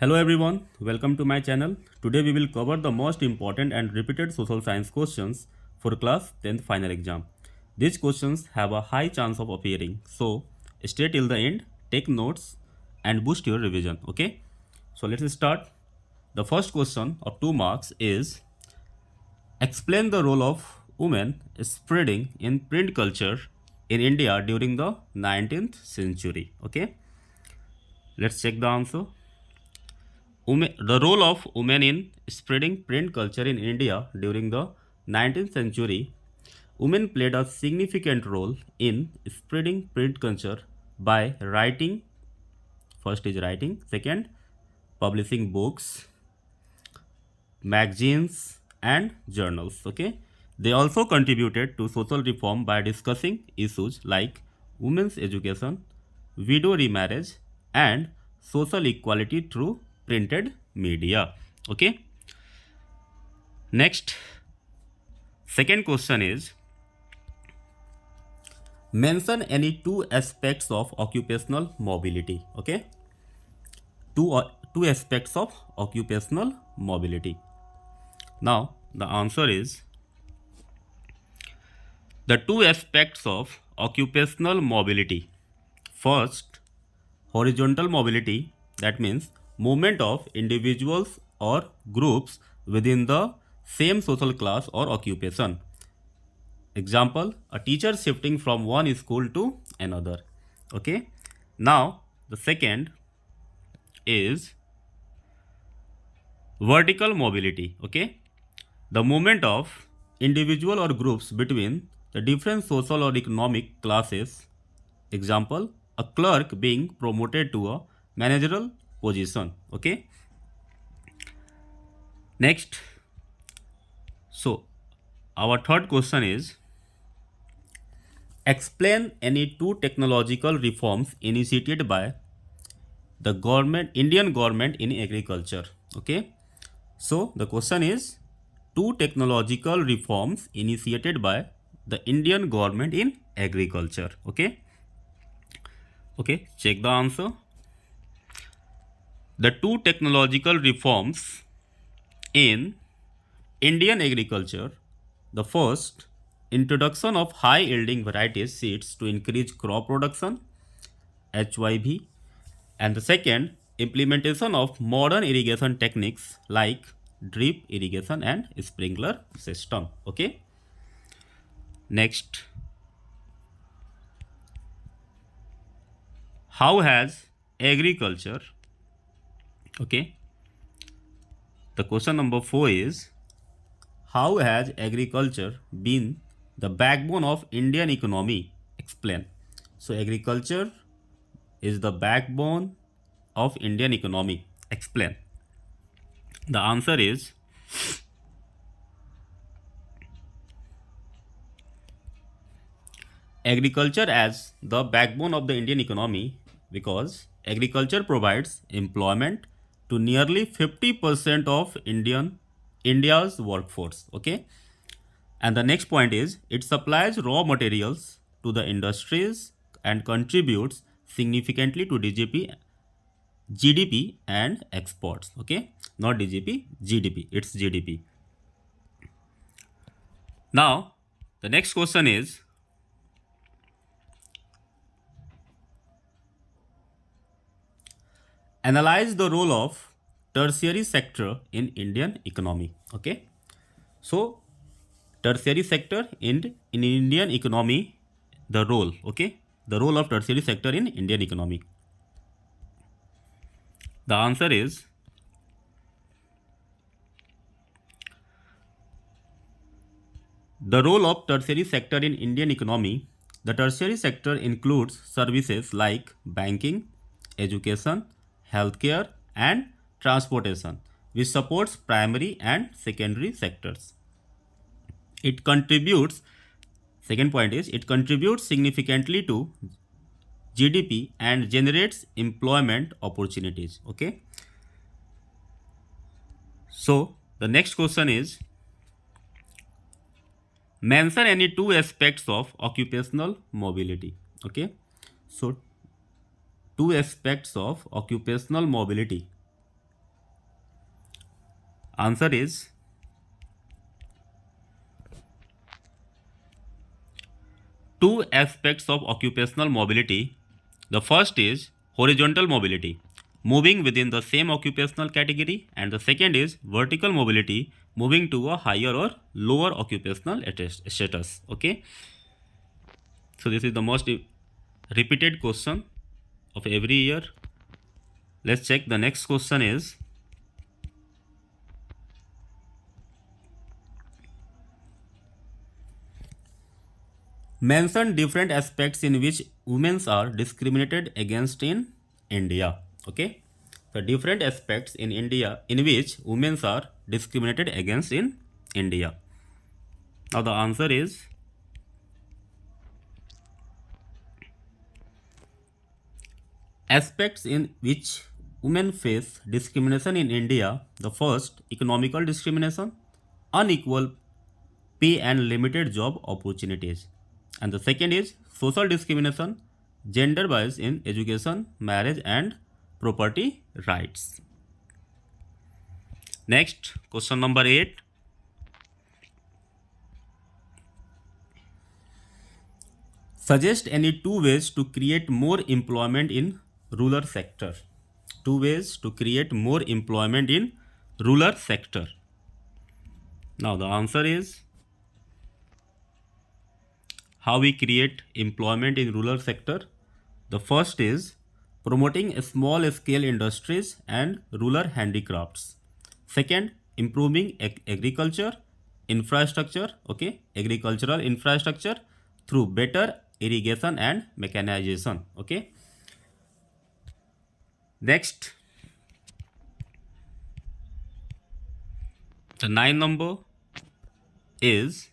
Hello everyone, welcome to my channel. Today we will cover the most important and repeated social science questions for class 10th final exam. These questions have a high chance of appearing, so stay till the end, take notes and boost your revision, okay? So let's start. The first question of 2 marks is explain the role of women spreading in print culture in India during the 19th century, okay? Let's check the answer. The role of women in spreading print culture in India during the 19th century, women played a significant role in spreading print culture by writing, first is writing, second, publishing books, magazines, and journals. Okay, they also contributed to social reform by discussing issues like women's education, widow remarriage, and social equality through printed media. Okay, next, second question is mention any two aspects of occupational mobility. Okay, two aspects of occupational mobility. Now, the answer is the two aspects of occupational mobility. First, horizontal mobility, that means movement of individuals or groups within the same social class or occupation. Example, a teacher shifting from one school to another. Okay. Now, the second is vertical mobility. Okay, the movement of individual or groups between the different social or economic classes. Example, a clerk being promoted to a managerial position. Okay, next, so our third question is explain any two technological reforms initiated by the Indian government in agriculture. Okay, so the question is two technological reforms initiated by the Indian government in agriculture. Okay, check the answer. The two technological reforms in Indian agriculture, the first, introduction of high yielding varieties seeds to increase crop production, HYV, and the second, implementation of modern irrigation techniques like drip irrigation and sprinkler system. Okay, next, how has agriculture, okay, the question number 4 is how has agriculture been the backbone of Indian economy? Explain. So agriculture is the backbone of Indian economy. Explain. The answer is agriculture as the backbone of the Indian economy because agriculture provides employment to nearly 50% of India's workforce. Okay, and the next point is it supplies raw materials to the industries and contributes significantly to GDP and exports. Okay, not DGP, GDP. It's GDP. Now, the next question is analyze the role of tertiary sector in Indian economy. Okay, so tertiary sector in Indian economy, the role. Okay, the role of tertiary sector in Indian economy. The answer is the role of tertiary sector in Indian economy. The tertiary sector includes services like banking, education, healthcare, and transportation, which supports primary and secondary sectors. It contributes, second point is, it contributes significantly to GDP and generates employment opportunities. Okay. So the next question is mention any two aspects of occupational mobility. Okay, so two aspects of occupational mobility. Answer is two aspects of occupational mobility. The first is horizontal mobility, moving within the same occupational category, and the second is vertical mobility, moving to a higher or lower occupational status. Okay, so this is the most repeated question of every year. Let's check the next question is mention different aspects in which women are discriminated against in India. Okay, the different aspects in India in which women are discriminated against in India. Now the answer is aspects in which women face discrimination in India. The first, economical discrimination, unequal pay and limited job opportunities. And the second is social discrimination, gender bias in education, marriage and property rights. Next, question number 8. Suggest any two ways to create more employment in rural sector. Two ways to create more employment in rural sector. Now the answer is how we create employment in rural sector. The first is promoting small scale industries and rural handicrafts. Second, improving agriculture infrastructure, okay, agricultural infrastructure through better irrigation and mechanization. Okay, next, the 9 number is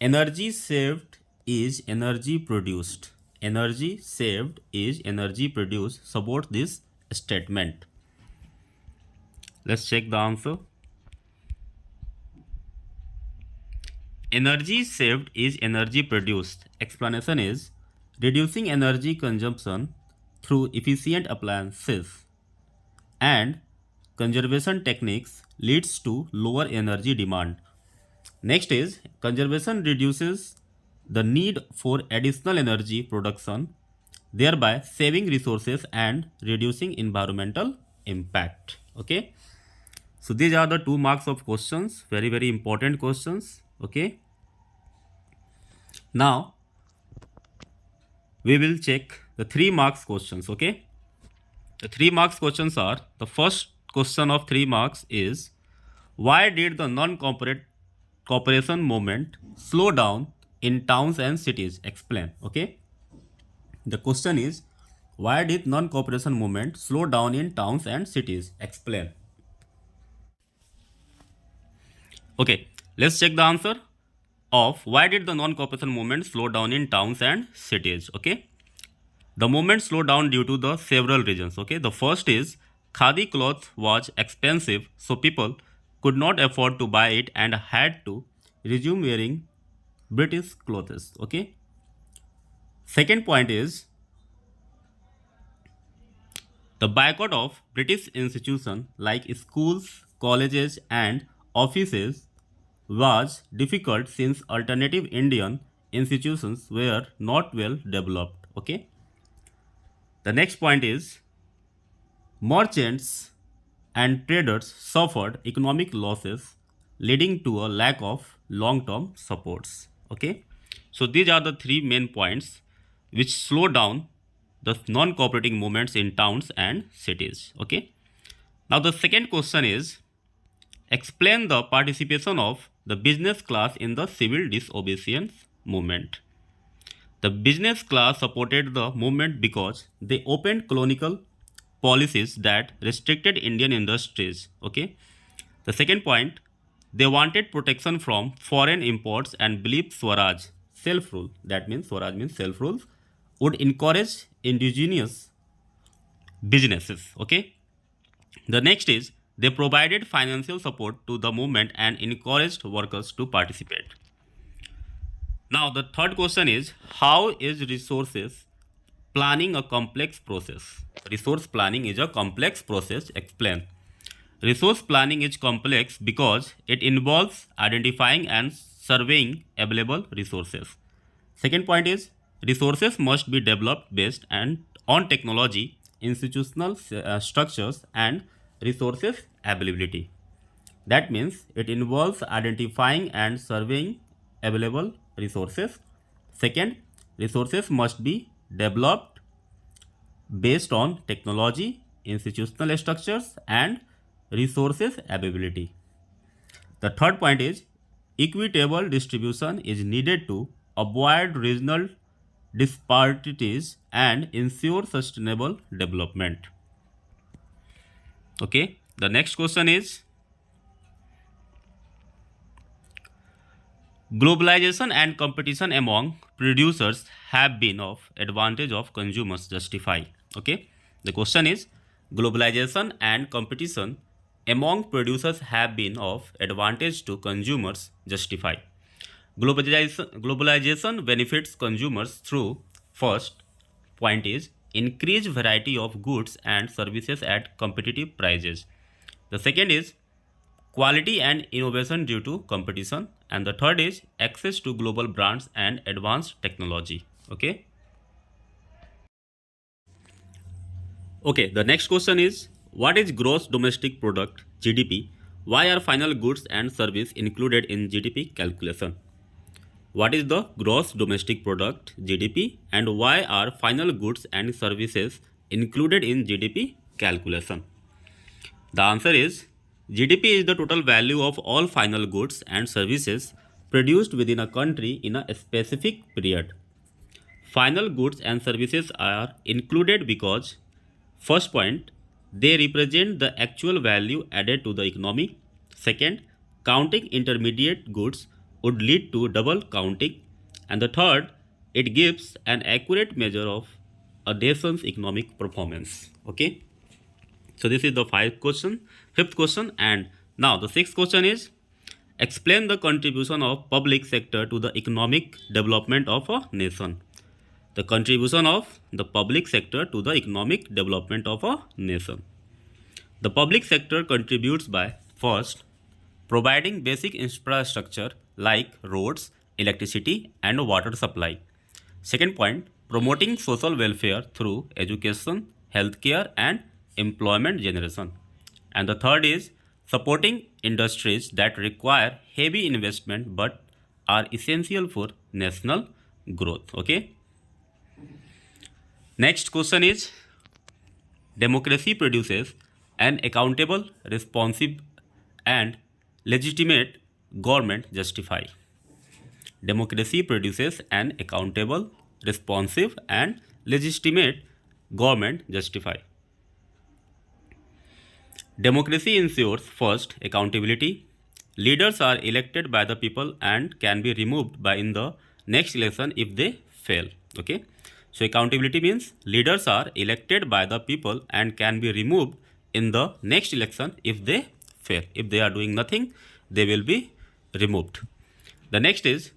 energy saved is energy produced. Energy saved is energy produced. Support this statement. Let's check the answer. Energy saved is energy produced. Explanation is reducing energy consumption through efficient appliances and conservation techniques leads to lower energy demand. Next is conservation reduces the need for additional energy production, thereby saving resources and reducing environmental impact. Okay, so these are the 2 marks of questions, very important questions. Okay, now we will check the 3 marks questions. Okay, the 3 marks questions are, the first question of 3 marks is why did the non-cooperation movement slow down in towns and cities? Explain. Okay, the question is why did non-cooperation movement slow down in towns and cities? Explain. Okay, let's check the answer of why did the non-cooperation movement slow down in towns and cities. Okay, the movement slowed down due to the several reasons. Okay, the first is khadi cloth was expensive, so people could not afford to buy it and had to resume wearing British clothes. Okay, second point is the boycott of British institutions like schools, colleges and offices was difficult since alternative Indian institutions were not well developed. Okay, the next point is merchants and traders suffered economic losses leading to a lack of long-term supports. Okay, so these are the 3 main points which slow down the non-cooperating movements in towns and cities. Okay, now the second question is explain the participation of the business class in the civil disobedience movement. The business class supported the movement because they opened colonial policies that restricted Indian industries. Okay. The second point, they wanted protection from foreign imports and believed Swaraj, self-rule, that means Swaraj means self-rule, would encourage indigenous businesses. Okay. The next is they provided financial support to the movement and encouraged workers to participate. Now the third question is how is resources planning a complex process? Resource planning is a complex process. Explain. Resource planning is complex because it involves identifying and surveying available resources. Second point is resources must be developed based and on technology, institutional structures and resources availability. That means it involves identifying and surveying available resources. Second, resources must be developed based on technology, institutional structures, and resources availability. The third point is equitable distribution is needed to avoid regional disparities and ensure sustainable development. Okay, the next question is globalization and competition among producers have been of advantage of consumers justify. Okay, the question is globalization and competition among producers have been of advantage to consumers justify. Globalization benefits consumers through first point is increased variety of goods and services at competitive prices. The second is quality and innovation due to competition, and the third is access to global brands and advanced technology. Okay, the next question is what is gross domestic product GDP? Why are final goods and service included in GDP calculation? What is the gross domestic product GDP and why are final goods and services included in GDP calculation? The answer is GDP is the total value of all final goods and services produced within a country in a specific period. Final goods and services are included because first point, they represent the actual value added to the economy. Second, counting intermediate goods would lead to double counting. And the third, it gives an accurate measure of a nation's economic performance. Okay. So this is the fifth question, and now the sixth question is explain the contribution of public sector to the economic development of a nation. The contribution of the public sector to the economic development of a nation. The public sector contributes by first providing basic infrastructure like roads, electricity and water supply. Second point, promoting social welfare through education, healthcare and employment generation. And the third is supporting industries that require heavy investment but are essential for national growth. Okay. Next question is democracy produces an accountable, responsive and legitimate government justify. Democracy produces an accountable, responsive and legitimate government justify. Democracy ensures first accountability. Leaders are elected by the people and can be removed by in the next election if they fail. Okay. So accountability means leaders are elected by the people and can be removed in the next election if they fail. If they are doing nothing, they will be removed. The next is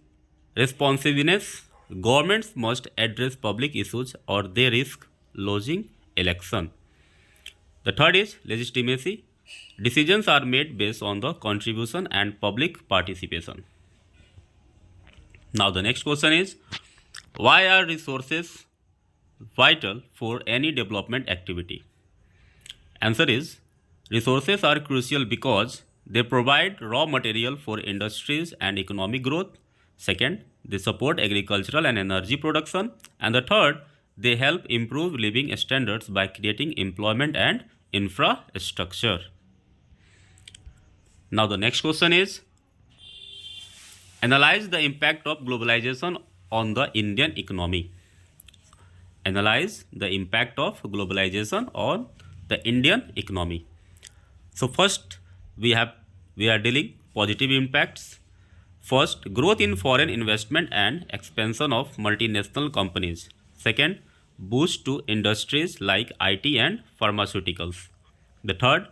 responsiveness. Governments must address public issues or they risk losing election. The third is legitimacy. Decisions are made based on the contribution and public participation. Now the next question is why are resources vital for any development activity? Answer is resources are crucial because they provide raw material for industries and economic growth. Second, they support agricultural and energy production. And the third, they help improve living standards by creating employment and infrastructure. Now the next question is analyze the impact of globalization on the Indian economy. Analyze the impact of globalization on the Indian economy. So first we are dealing positive impacts. First, growth in foreign investment and expansion of multinational companies. Second, boost to industries like IT and pharmaceuticals. The third,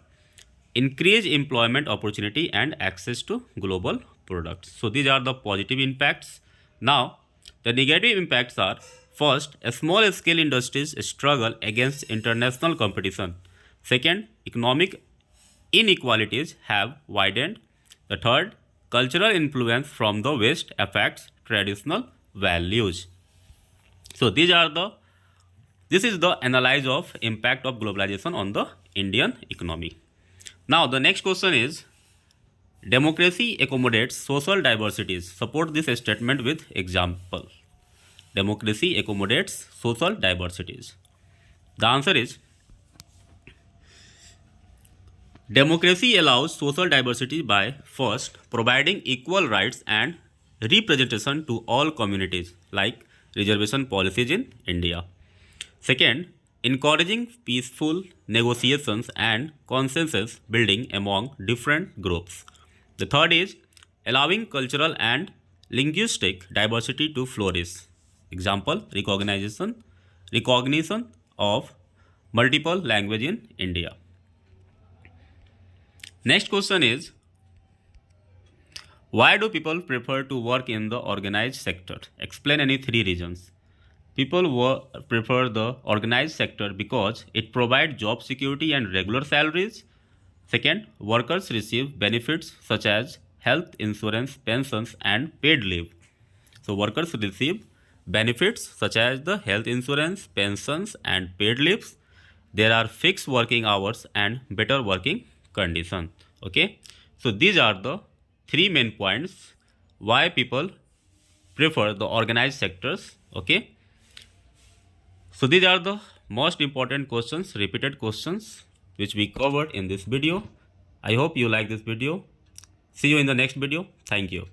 increase employment opportunity and access to global products. So these are the positive impacts. Now, the negative impacts are first, small scale industries struggle against international competition. Second, economic inequalities have widened. The third, cultural influence from the West affects traditional values. So this is the analysis of impact of globalization on the Indian economy. Now the next question is, democracy accommodates social diversities. Support this statement with example. Democracy accommodates social diversities. The answer is, democracy allows social diversity by first providing equal rights and representation to all communities, like reservation policies in India. Second, encouraging peaceful negotiations and consensus building among different groups. The third is allowing cultural and linguistic diversity to flourish. Example, recognition of multiple language in India. Next question is, why do people prefer to work in the organized sector? Explain any three reasons. People prefer the organized sector because it provides job security and regular salaries. Second, workers receive benefits such as health insurance, pensions, and paid leave. So, workers receive benefits such as the health insurance, pensions, and paid leaves. There are fixed working hours and better working conditions. Okay, so these are the three main points why people prefer the organized sectors. Okay, so these are the most important questions, repeated questions, which we covered in this video. I hope you like this video. See you in the next video. Thank you.